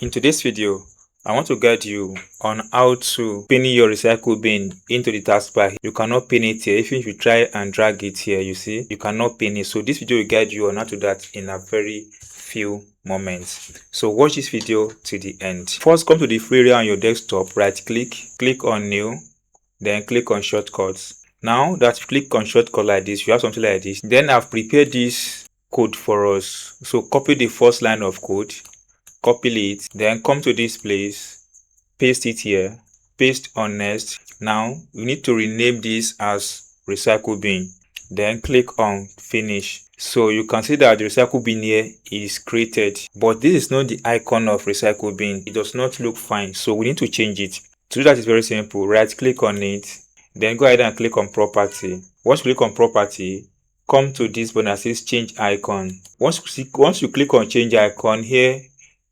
In today's video, I want to guide you on how to pin your recycle bin into the taskbar. You cannot pin it here. Even if you try and drag it here, you see, you cannot pin it. So this video will guide you on how to do that in a very few moments. So watch this video to the end. First, come to the free area on your desktop, right click on new, then click on shortcuts. Now that you click on shortcut like this, you have something like this. Then I've prepared this code for us. So copy the first line of code, copy it, then come to this place, paste it here, paste on next. Now you need to rename this as recycle bin, then click on finish. So you can see that the recycle bin here is created, but this is not the icon of recycle bin. It does not look fine, so we need to change it. To do that is very simple. Right click on it, then go ahead and click on property. Once you click on property, come to this button that says change icon. Once you click on change icon, here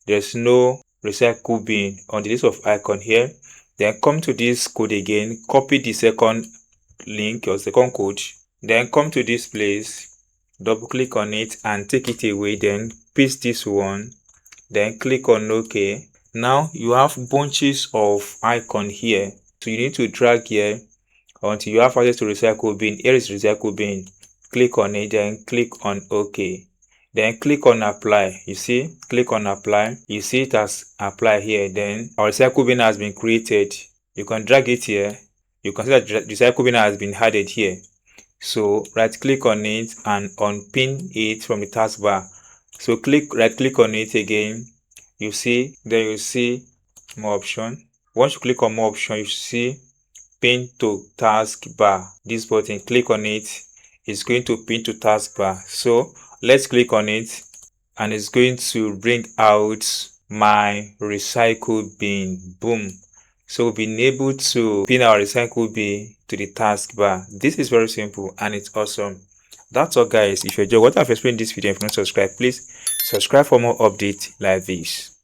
there's no recycle bin on the list of icon here. Then come to this code again, copy the second link or second code, then come to this place, double click on it and take it away, then paste this one, then click on OK. Now you have bunches of icon here, so you need to drag here until you have access to recycle bin. Here is recycle bin. Click on it, then click on OK. Then click on apply. You see, click on apply. You see it has applied here. Then our recycle bin has been created. You can drag it here. You can see that the recycle bin has been added here. So right click on it and unpin it from the taskbar. So right click on it again. You see, then you see more option. Once you click on more option, you see pin to taskbar. This button, click on it. It's going to pin to taskbar. So let's click on it and it's going to bring out my recycle bin. Boom. So we've been able to pin our recycle bin to the taskbar. This is very simple and it's awesome. That's all, guys. If you enjoyed what I've explained in this video, if you're not subscribed, please subscribe for more updates like this.